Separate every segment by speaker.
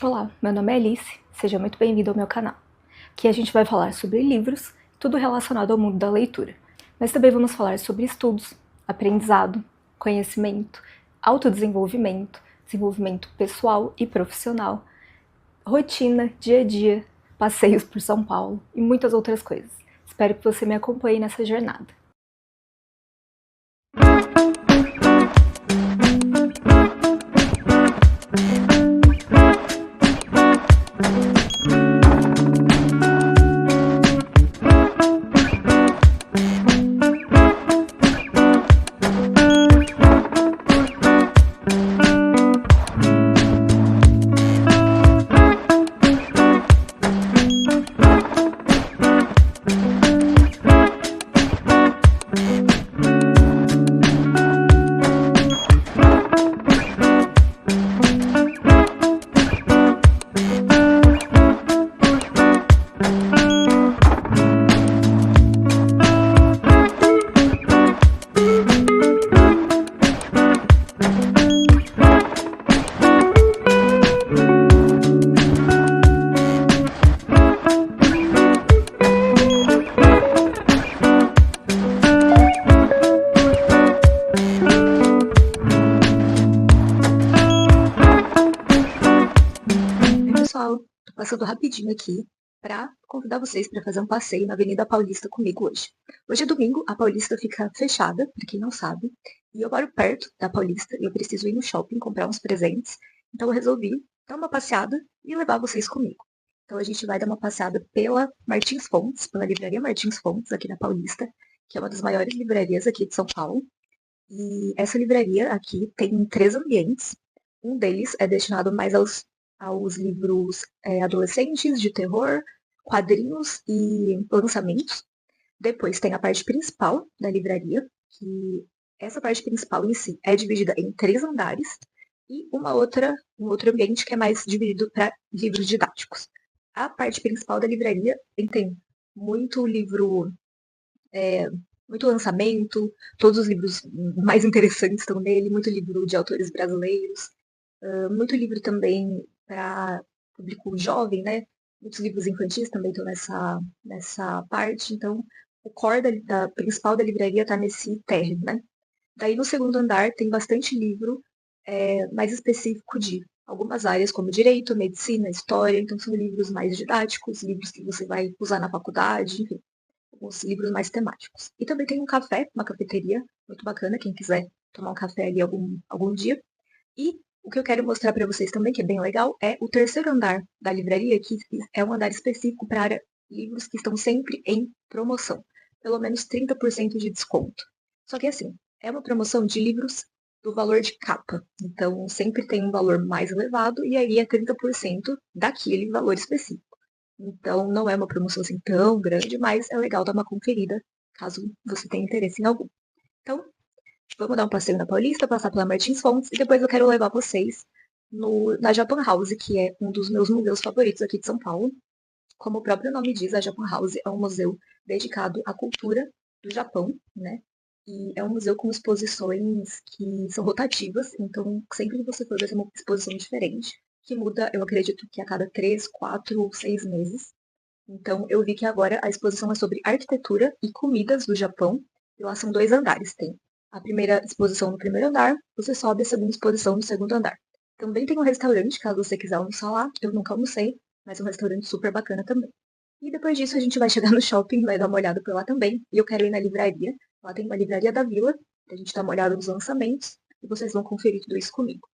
Speaker 1: Olá, meu nome é Alice, seja muito bem-vindo ao meu canal. Aqui a gente vai falar sobre livros, tudo relacionado ao mundo da leitura, mas também vamos falar sobre estudos, aprendizado, conhecimento, autodesenvolvimento, desenvolvimento pessoal e profissional, rotina, dia a dia, passeios por São Paulo e muitas outras coisas. Espero que você me acompanhe nessa jornada. Pessoal, tô passando rapidinho aqui para convidar vocês para fazer um passeio na Avenida Paulista comigo hoje. Hoje é domingo, a Paulista fica fechada, para quem não sabe, e eu moro perto da Paulista e eu preciso ir no shopping comprar uns presentes, então eu resolvi dar uma passeada e levar vocês comigo. Então a gente vai dar uma passeada pela Martins Fontes, pela livraria Martins Fontes, aqui na Paulista, que é uma das maiores livrarias aqui de São Paulo. E essa livraria aqui tem 3 ambientes. Um deles é destinado mais aos livros adolescentes, de terror, quadrinhos e lançamentos. Depois tem a parte principal da livraria, que essa parte principal em si é dividida em 3 andares, e um outro ambiente que é mais dividido para livros didáticos. A parte principal da livraria tem muito livro, muito lançamento, todos os livros mais interessantes estão nele, muito livro de autores brasileiros, muito livro também para público jovem, né? Muitos livros infantis também estão nessa parte, então o core da principal da livraria está nesse térreo, né? Daí no segundo andar tem bastante livro mais específico de algumas áreas, como direito, medicina, história, então são livros mais didáticos, livros que você vai usar na faculdade, enfim, alguns livros mais temáticos. E também tem um café, uma cafeteria muito bacana, quem quiser tomar um café ali algum dia. E o que eu quero mostrar para vocês também, que é bem legal, é o terceiro andar da livraria, que é um andar específico para livros que estão sempre em promoção. Pelo menos 30% de desconto. Só que assim, é uma promoção de livros do valor de capa. Então, sempre tem um valor mais elevado e aí é 30% daquele valor específico. Então, não é uma promoção assim tão grande, mas é legal dar uma conferida, caso você tenha interesse em algum. Então, vamos dar um passeio na Paulista, passar pela Martins Fontes e depois eu quero levar vocês na Japan House, que é um dos meus museus favoritos aqui de São Paulo. Como o próprio nome diz, a Japan House é um museu dedicado à cultura do Japão, né? E é um museu com exposições que são rotativas, então sempre que você for ver uma exposição diferente, que muda, eu acredito que a cada 3, 4 ou 6 meses. Então eu vi que agora a exposição é sobre arquitetura e comidas do Japão, e lá são 2 andares, tem a primeira exposição no primeiro andar, você sobe a segunda exposição no segundo andar. Também tem um restaurante, caso você quiser almoçar lá, eu nunca almocei, mas é um restaurante super bacana também. E depois disso a gente vai chegar no shopping, vai dar uma olhada por lá também, e eu quero ir na livraria, lá tem uma livraria da Vila, a gente dá uma olhada nos lançamentos, e vocês vão conferir tudo isso comigo.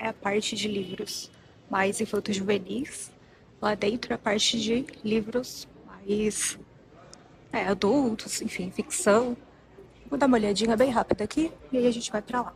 Speaker 1: é a parte de livros mais infanto-juvenis. Lá dentro é a parte de livros mais adultos, enfim, ficção. Vou dar uma olhadinha bem rápida aqui e aí a gente vai pra lá.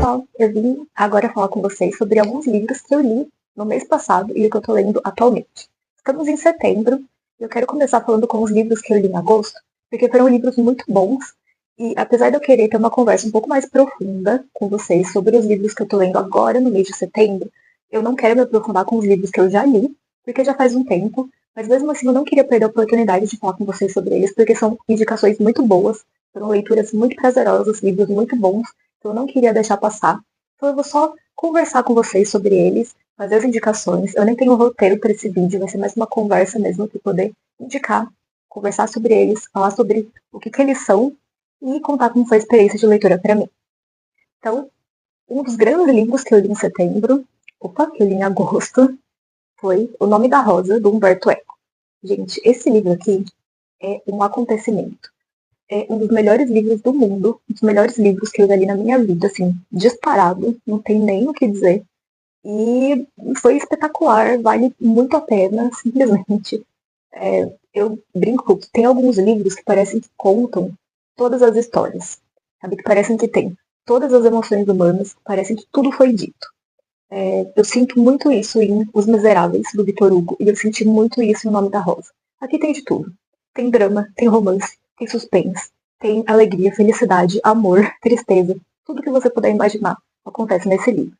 Speaker 1: pessoal, eu vim agora falar com vocês sobre alguns livros que eu li no mês passado e que eu tô lendo atualmente. Estamos em setembro e eu quero começar falando com os livros que eu li em agosto, porque foram livros muito bons e apesar de eu querer ter uma conversa um pouco mais profunda com vocês sobre os livros que eu tô lendo agora no mês de setembro, eu não quero me aprofundar com os livros que eu já li, porque já faz um tempo, mas mesmo assim eu não queria perder a oportunidade de falar com vocês sobre eles, porque são indicações muito boas, foram leituras muito prazerosas, livros muito bons, então eu não queria deixar passar. Então eu vou só conversar com vocês sobre eles, fazer as indicações. Eu nem tenho um roteiro para esse vídeo, vai ser mais uma conversa mesmo para poder indicar, conversar sobre eles, falar sobre o que eles são e contar como foi a experiência de leitura para mim. Então, um dos grandes livros que eu li em setembro, que eu li em agosto, foi O Nome da Rosa, do Umberto Eco. Gente, esse livro aqui é um acontecimento. É um dos melhores livros do mundo, um dos melhores livros que eu já li na minha vida, assim, disparado, não tem nem o que dizer. E foi espetacular, vale muito a pena, simplesmente. Eu brinco que tem alguns livros que parecem que contam todas as histórias, sabe? Que parecem que tem todas as emoções humanas, parecem que tudo foi dito. Eu sinto muito isso em Os Miseráveis, do Victor Hugo, e eu senti muito isso em O Nome da Rosa. Aqui tem de tudo. Tem drama, tem romance, tem suspense, tem alegria, felicidade, amor, tristeza. Tudo que você puder imaginar acontece nesse livro.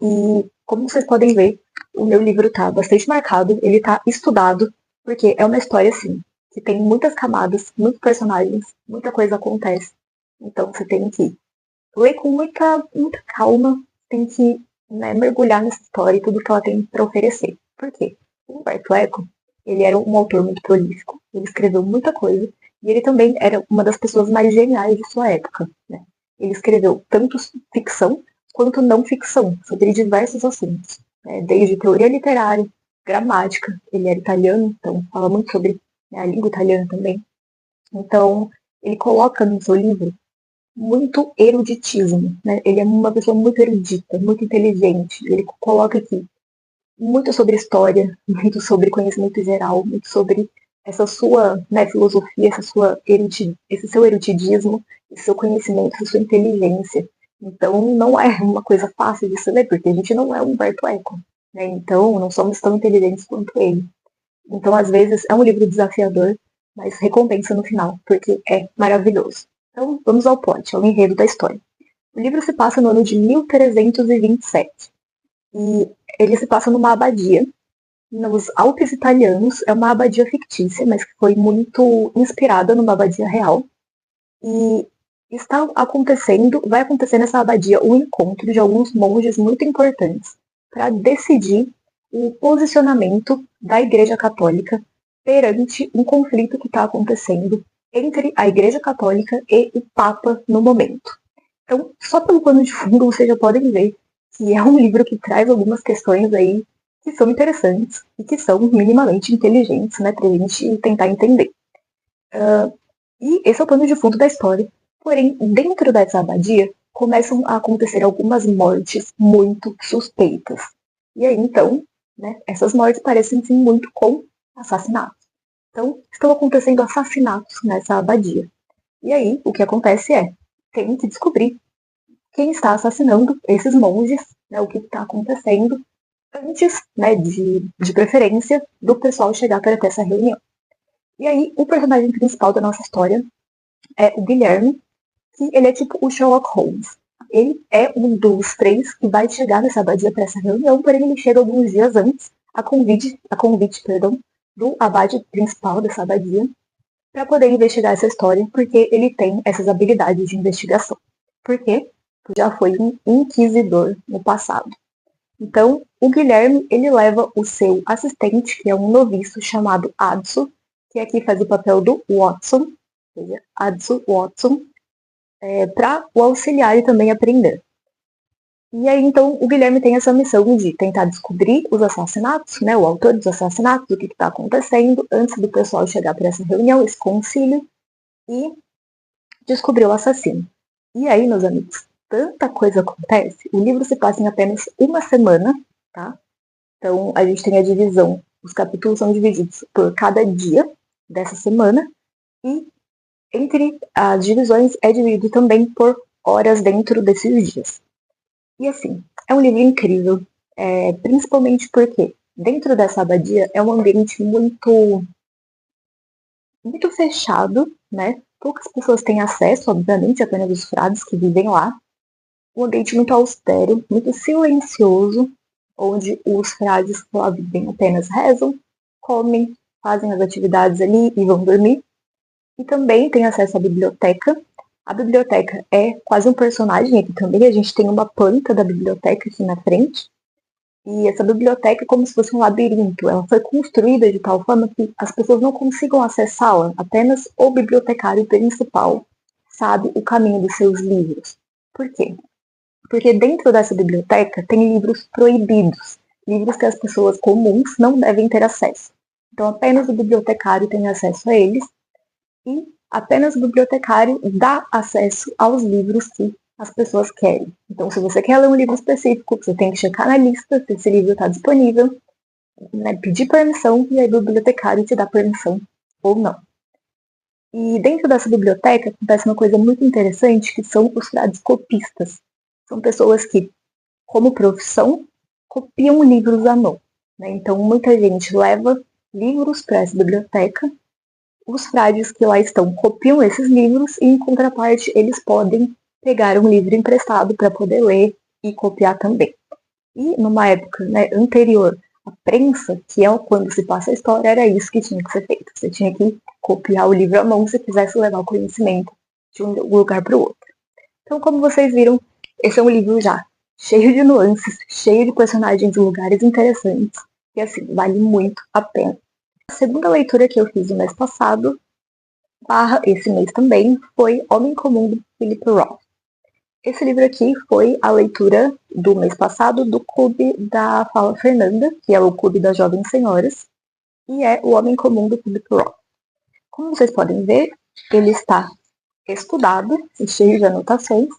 Speaker 1: E, como vocês podem ver, o meu livro tá bastante marcado, ele tá estudado, porque é uma história, assim, que tem muitas camadas, muitos personagens, muita coisa acontece. Então você tem que ler com muita calma, tem que mergulhar nessa história e tudo que ela tem para oferecer. Por quê? O Humberto Eco, ele era um autor muito prolífico, ele escreveu muita coisa, e ele também era uma das pessoas mais geniais de sua época. Né? Ele escreveu tanto ficção quanto não ficção, sobre diversos assuntos, né? Desde teoria literária, gramática, ele era italiano, então fala muito sobre a língua italiana também. Então, ele coloca no seu livro muito eruditismo, né? Ele é uma pessoa muito erudita, muito inteligente. Ele coloca aqui muito sobre história, muito sobre conhecimento geral, muito sobre essa sua filosofia, esse seu erudidismo, esse seu conhecimento, essa sua inteligência. Então, não é uma coisa fácil de se ler, porque a gente não é um Humberto Eco, né? Então, não somos tão inteligentes quanto ele. Então, às vezes, é um livro desafiador, mas recompensa no final, porque é maravilhoso. Então, vamos ao plot, ao enredo da história. O livro se passa no ano de 1327. E ele se passa numa abadia, nos Alpes italianos. É uma abadia fictícia, mas que foi muito inspirada numa abadia real. E vai acontecer nessa abadia um encontro de alguns monges muito importantes para decidir o posicionamento da Igreja Católica perante um conflito que está acontecendo entre a Igreja Católica e o Papa no momento. Então, só pelo pano de fundo, vocês já podem ver que é um livro que traz algumas questões aí que são interessantes e que são minimamente inteligentes, né, pra gente tentar entender. E esse é o pano de fundo da história. Porém, dentro dessa abadia, começam a acontecer algumas mortes muito suspeitas. E aí, então, né, essas mortes parecem sim muito com assassinatos. Então, estão acontecendo assassinatos nessa abadia. E aí, o que acontece tem que descobrir quem está assassinando esses monges, né, o que está acontecendo, antes, né, de preferência, do pessoal chegar para ter essa reunião. E aí, o personagem principal da nossa história é o Guilherme, que ele é tipo o Sherlock Holmes. Ele é um dos três que vai chegar nessa abadia para essa reunião, porém ele chega alguns dias antes, a convite, do abade principal dessa abadia, para poder investigar essa história, porque ele tem essas habilidades de investigação. Por quê? Porque já foi um inquisidor no passado. Então, o Guilherme, ele leva o seu assistente, que é um noviço chamado Adso, que aqui faz o papel do Watson, ou seja, Adso Watson, para o auxiliar e também aprender. E aí, então, o Guilherme tem essa missão de tentar descobrir os assassinatos, né, o autor dos assassinatos, o que está acontecendo, antes do pessoal chegar para essa reunião, esse concílio, e descobrir o assassino. E aí, meus amigos, tanta coisa acontece. O livro se passa em apenas uma semana, tá? Então, a gente tem a divisão, os capítulos são divididos por cada dia dessa semana, e entre as divisões é dividido também por horas dentro desses dias. E assim, é um livro incrível, principalmente porque dentro dessa abadia é um ambiente muito fechado, né? Poucas pessoas têm acesso, obviamente, apenas os frades que vivem lá. Um ambiente muito austero, muito silencioso, onde os frades que lá vivem apenas rezam, comem, fazem as atividades ali e vão dormir. E também tem acesso à biblioteca. A biblioteca é quase um personagem aqui também. A gente tem uma planta da biblioteca aqui na frente. E essa biblioteca é como se fosse um labirinto. Ela foi construída de tal forma que as pessoas não consigam acessá-la. Apenas o bibliotecário principal sabe o caminho dos seus livros. Por quê? Porque dentro dessa biblioteca tem livros proibidos. Livros que as pessoas comuns não devem ter acesso. Então apenas o bibliotecário tem acesso a eles e apenas o bibliotecário dá acesso aos livros que as pessoas querem. Então, se você quer ler um livro específico, você tem que checar na lista se esse livro está disponível, né, pedir permissão e aí o bibliotecário te dá permissão ou não. E dentro dessa biblioteca acontece uma coisa muito interessante, que são os frades copistas. São pessoas que, como profissão, copiam livros à mão. Né? Então, muita gente leva livros para essa biblioteca. Os frades que lá estão copiam esses livros e, em contraparte, eles podem pegar um livro emprestado para poder ler e copiar também. E numa época, né, anterior à prensa, que é quando se passa a história, era isso que tinha que ser feito. Você tinha que copiar o livro à mão se quisesse levar o conhecimento de um lugar para o outro. Então, como vocês viram, esse é um livro já cheio de nuances, cheio de personagens e lugares interessantes. E assim, vale muito a pena. A segunda leitura que eu fiz no mês passado, esse mês também, foi Homem Comum, do Philip Roth. Esse livro aqui foi a leitura do mês passado do clube da Fala Fernanda, que é o clube das jovens senhoras, e é O Homem Comum, do Philip Roth. Como vocês podem ver, ele está estudado e cheio de anotações,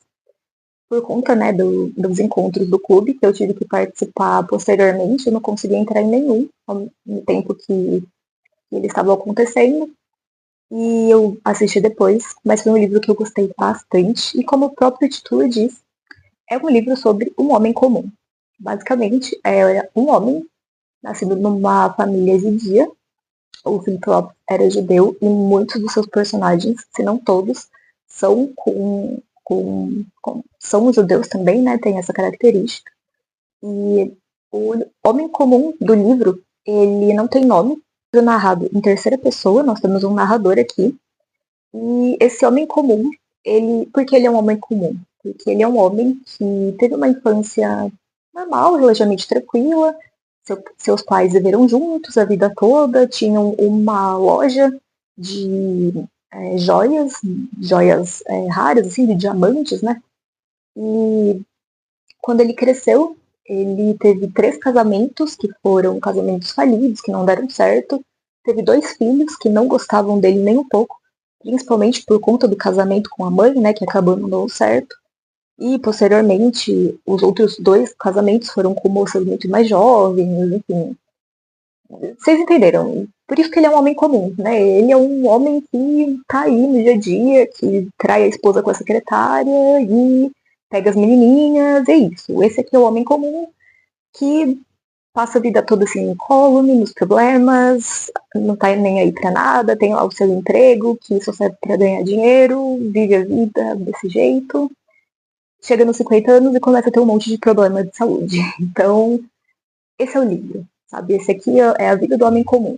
Speaker 1: por conta, né, dos encontros do clube, que eu tive que participar posteriormente, eu não consegui entrar em nenhum no tempo que eles estavam acontecendo, e eu assisti depois, mas foi um livro que eu gostei bastante, e como o próprio título diz, é um livro sobre um homem comum. Basicamente, é um homem nascido numa família judia, o Philip Roth era judeu, e muitos dos seus personagens, se não todos, são são judeus também, né? Tem essa característica. E o homem comum do livro, ele não tem nome, é narrado em terceira pessoa, nós temos um narrador aqui. E esse homem comum, por que ele é um homem comum? Porque ele é um homem que teve uma infância normal, relativamente tranquila, seus pais viveram juntos a vida toda, tinham uma loja de joias raras, assim, de diamantes, né? E quando ele cresceu, ele teve 3 casamentos que foram casamentos falidos, que não deram certo. Teve 2 filhos que não gostavam dele nem um pouco, principalmente por conta do casamento com a mãe, né, que acabou não dando certo. E posteriormente, os outros 2 casamentos foram com moças muito mais jovens, enfim. Vocês entenderam? Por isso que ele é um homem comum, né? Ele é um homem que tá aí no dia a dia, que trai a esposa com a secretária e pega as menininhas, é isso. Esse aqui é o homem comum que passa a vida toda assim, incólume, nos problemas, não tá nem aí pra nada, tem lá o seu emprego, que só serve pra ganhar dinheiro, vive a vida desse jeito. Chega nos 50 anos e começa a ter um monte de problema de saúde. Então, esse é o livro, sabe? Esse aqui é a vida do homem comum.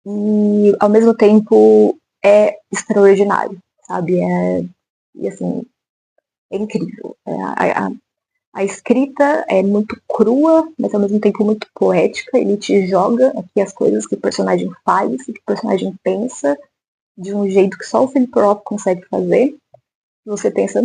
Speaker 1: E, ao mesmo tempo, é extraordinário, sabe? E, assim, é incrível. A escrita é muito crua, mas ao mesmo tempo muito poética. Ele te joga aqui as coisas que o personagem faz, que o personagem pensa, de um jeito que só o Philip Roth consegue fazer. Você pensa,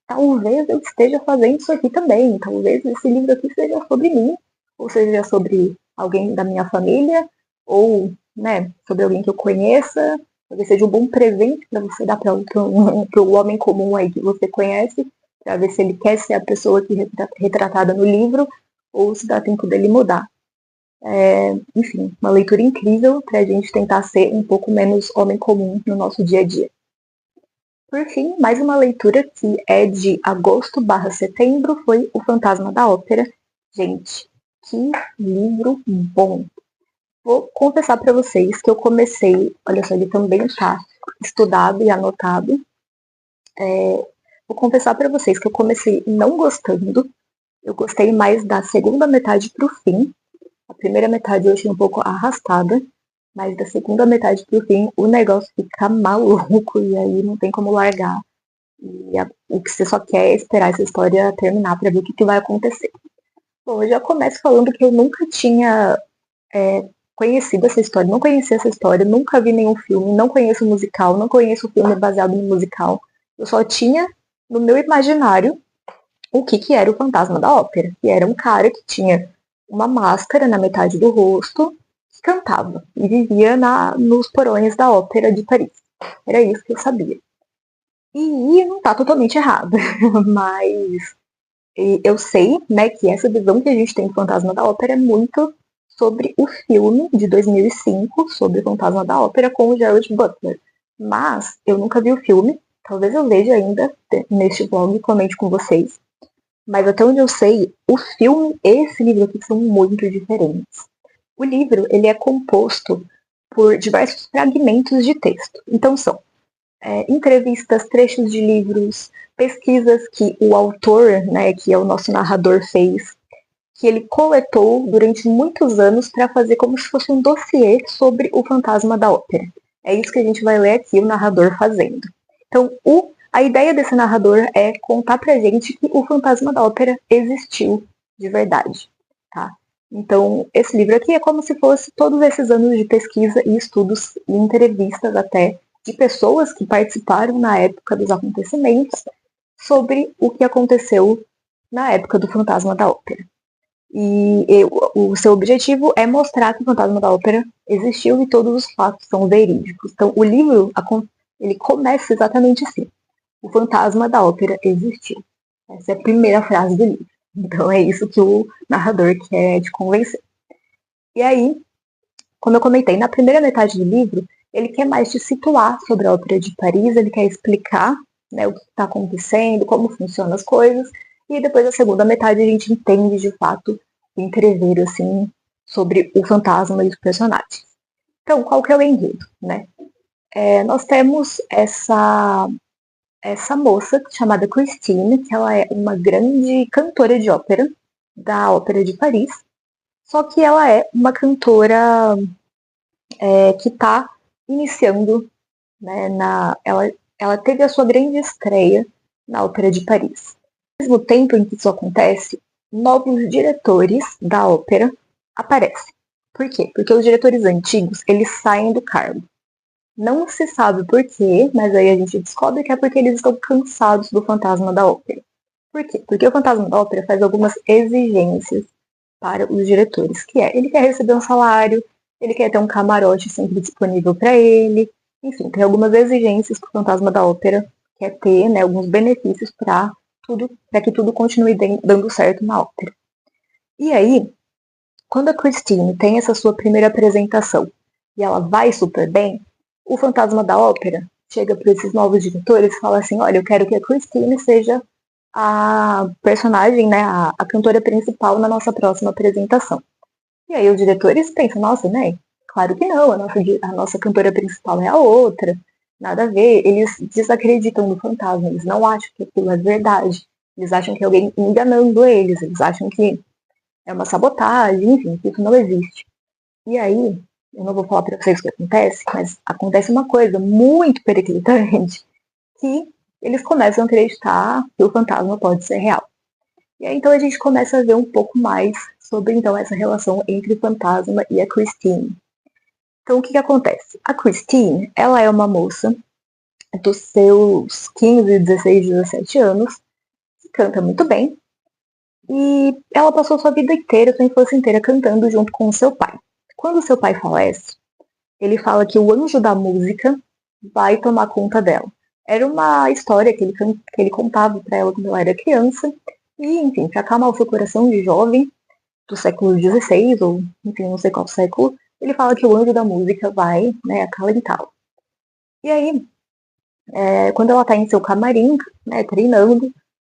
Speaker 1: talvez eu esteja fazendo isso aqui também. Talvez esse livro aqui seja sobre mim, ou seja sobre alguém da minha família, ou, né, sobre alguém que eu conheça. Talvez seja um bom presente para você dar para o homem comum aí que você conhece, para ver se ele quer ser a pessoa que retratada no livro, ou se dá tempo dele mudar. Enfim, uma leitura incrível para a gente tentar ser um pouco menos homem comum no nosso dia a dia. Por fim, mais uma leitura que é de agosto/setembro foi O Fantasma da Ópera. Gente, que livro bom! Vou confessar para vocês que eu comecei, olha só, ele também está estudado e anotado. Vou confessar para vocês que eu comecei não gostando. Eu gostei mais da segunda metade para o fim. A primeira metade eu achei um pouco arrastada, mas da segunda metade para o fim o negócio fica maluco e aí não tem como largar. O que você só quer é esperar essa história terminar para ver o que vai acontecer. Bom, eu já começo falando que eu nunca tinha conhecido essa história, não conhecia essa história, nunca vi nenhum filme, não conheço o musical, não conheço o filme baseado no musical. Eu só tinha no meu imaginário o que era o Fantasma da Ópera, que era um cara que tinha uma máscara na metade do rosto, que cantava e vivia nos porões da Ópera de Paris. Era isso que eu sabia. E não tá totalmente errado, mas eu sei, né, que essa visão que a gente tem do Fantasma da Ópera é muito sobre o filme de 2005, sobre o Fantasma da Ópera, com o Gerard Butler. Mas eu nunca vi o filme, talvez eu veja ainda neste blog e comente com vocês. Mas até onde eu sei, o filme e esse livro aqui são muito diferentes. O livro, ele é composto por diversos fragmentos de texto. Então são entrevistas, trechos de livros, pesquisas que o autor, né, que é o nosso narrador, fez, que ele coletou durante muitos anos para fazer como se fosse um dossiê sobre o Fantasma da Ópera. É isso que a gente vai ler aqui, o narrador fazendo. Então, a ideia desse narrador é contar pra gente que o Fantasma da Ópera existiu de verdade, tá? Então, esse livro aqui é como se fosse todos esses anos de pesquisa e estudos e entrevistas até de pessoas que participaram na época dos acontecimentos sobre o que aconteceu na época do Fantasma da Ópera. E o seu objetivo é mostrar que o Fantasma da Ópera existiu e todos os fatos são verídicos. Então, o livro ele começa exatamente assim. O Fantasma da Ópera existiu. Essa é a primeira frase do livro. Então, é isso que o narrador quer te convencer. E aí, como eu comentei, na primeira metade do livro, ele quer mais te situar sobre a Ópera de Paris, ele quer explicar, né, o que está acontecendo, como funcionam as coisas, e depois da segunda metade a gente entende de fato o entrever assim, sobre o fantasma e os personagens. Então, qual que é o enredo? Né? Nós temos essa moça chamada Christine, que ela é uma grande cantora de ópera, da Ópera de Paris, só que ela é uma cantora que está iniciando, né, ela teve a sua grande estreia na Ópera de Paris. Ao mesmo tempo em que isso acontece, novos diretores da ópera aparecem. Por quê? Porque os diretores antigos, eles saem do cargo. Não se sabe por quê, mas aí a gente descobre que é porque eles estão cansados do Fantasma da Ópera. Por quê? Porque o Fantasma da Ópera faz algumas exigências para os diretores, que ele quer receber um salário, ele quer ter um camarote sempre disponível para ele, enfim, tem algumas exigências que o Fantasma da Ópera quer ter, né, alguns benefícios para que tudo continue dando certo na ópera. E aí, quando a Christine tem essa sua primeira apresentação e ela vai super bem, o Fantasma da Ópera chega para esses novos diretores e fala assim, olha, eu quero que a Christine seja a personagem, né, a cantora principal na nossa próxima apresentação. E aí os diretores pensam, nossa, né, claro que não, a nossa cantora principal é a outra, nada a ver. Eles desacreditam no fantasma, eles não acham que aquilo é verdade, eles acham que é alguém enganando eles acham que é uma sabotagem, enfim, que isso não existe. E aí, eu não vou falar para vocês o que acontece, mas acontece uma coisa muito periclitante, que eles começam a acreditar que o fantasma pode ser real. E aí, então, a gente começa a ver um pouco mais sobre, então, essa relação entre o fantasma e a Christine. Então, o que acontece? A Christine, ela é uma moça dos seus 15, 16, 17 anos, que canta muito bem, e ela passou sua vida inteira, sua infância inteira, cantando junto com o seu pai. Quando o seu pai falece, ele fala que o anjo da música vai tomar conta dela. Era uma história que ele contava para ela quando ela era criança. E, enfim, para acalmar o seu coração de jovem, do século XVI, ou, enfim, não sei qual século, ele fala que o anjo da música vai, né, acalentá-lo. E aí, Quando ela tá em seu camarim, né, treinando,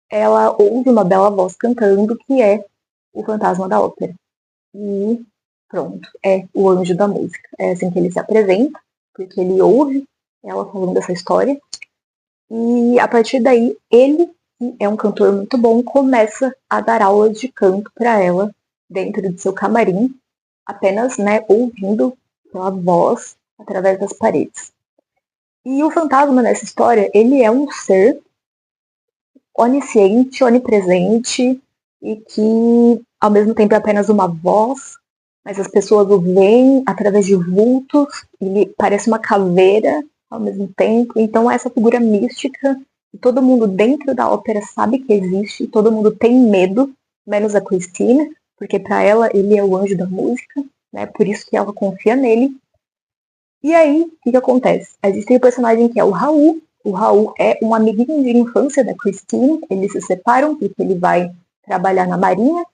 Speaker 1: ela ouve uma bela voz cantando que é o fantasma da ópera. E pronto, é o anjo da música. É assim que ele se apresenta, porque ele ouve ela falando essa história. E a partir daí, ele, que é um cantor muito bom, começa a dar aulas de canto para ela dentro de seu camarim, apenas, né, ouvindo pela voz através das paredes. E o fantasma nessa história, ele é um ser onisciente, onipresente e que ao mesmo tempo é apenas uma voz, mas as pessoas o veem através de vultos, ele parece uma caveira ao mesmo tempo. Então essa figura mística que todo mundo dentro da ópera sabe que existe, todo mundo tem medo, menos a Christine, porque para ela ele é o anjo da música, né? Por isso que ela confia nele. E aí, o que acontece? Existe um personagem que é o Raul. O Raul é um amiguinho de infância da Christine. Eles se separam porque ele vai trabalhar na marinha,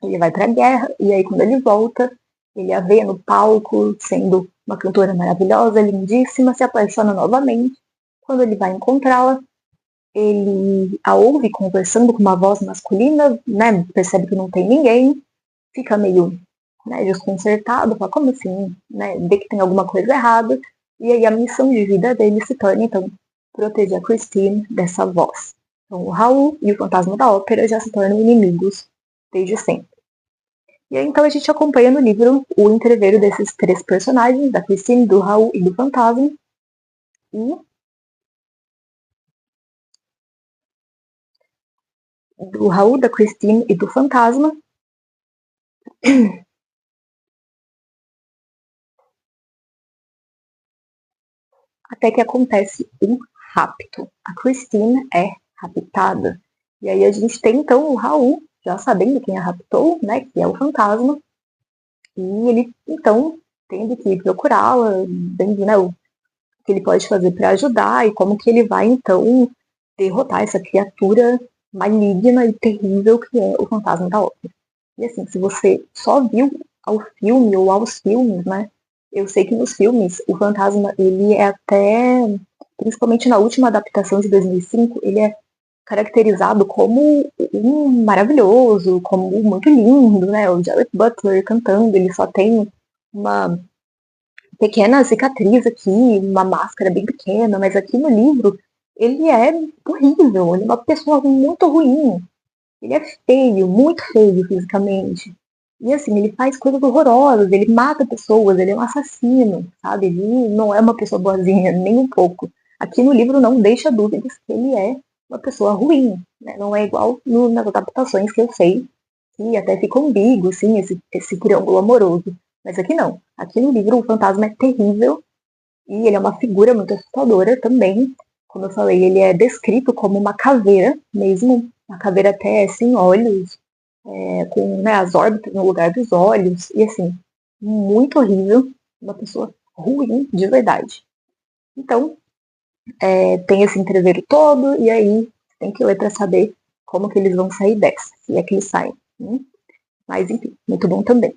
Speaker 1: ele vai pra guerra, e aí quando ele volta, ele a vê no palco, sendo uma cantora maravilhosa, lindíssima, se apaixona novamente. Quando ele vai encontrá-la, ele a ouve conversando com uma voz masculina, né? Percebe que não tem ninguém, fica meio, né, desconcertado, fala, como assim, né, vê que tem alguma coisa errada, e aí a missão de vida dele se torna, então, proteger a Christine dessa voz. Então, o Raul e o fantasma da ópera já se tornam inimigos desde sempre. E aí, então, a gente acompanha no livro o entreveiro desses três personagens, da Christine, do Raul e do fantasma, e do Raul, da Christine e do fantasma, até que acontece um rapto. A Christine é raptada. E aí a gente tem então o Raul, já sabendo quem a raptou, né, que é o fantasma, e ele então tendo que procurá-la, vendo, né, o que ele pode fazer para ajudar e como que ele vai então derrotar essa criatura maligna e terrível que é o fantasma da ópera. E assim, se você só viu ao filme ou aos filmes, né, eu sei que nos filmes o fantasma ele é até, principalmente na última adaptação de 2005, ele é caracterizado como um maravilhoso, como muito lindo, né? O Jared Butler cantando, ele só tem uma pequena cicatriz aqui, uma máscara bem pequena, mas aqui no livro ele é horrível, ele é uma pessoa muito ruim. Ele é feio, muito feio fisicamente. E assim, ele faz coisas horrorosas, ele mata pessoas, ele é um assassino, sabe? Ele não é uma pessoa boazinha, nem um pouco. Aqui no livro não deixa dúvidas que ele é uma pessoa ruim, né? Não é igual nas adaptações que eu sei, que até fica ambíguo, assim, esse triângulo amoroso. Mas aqui não. Aqui no livro o fantasma é terrível e ele é uma figura muito assustadora também. Como eu falei, ele é descrito como uma caveira mesmo, uma caveira até sem olhos, com, né, as órbitas no lugar dos olhos, e assim, muito horrível, uma pessoa ruim de verdade. Então, tem esse entreveiro todo, e aí tem que ler para saber como que eles vão sair dessa, se é que eles saem. Mas enfim, muito bom também.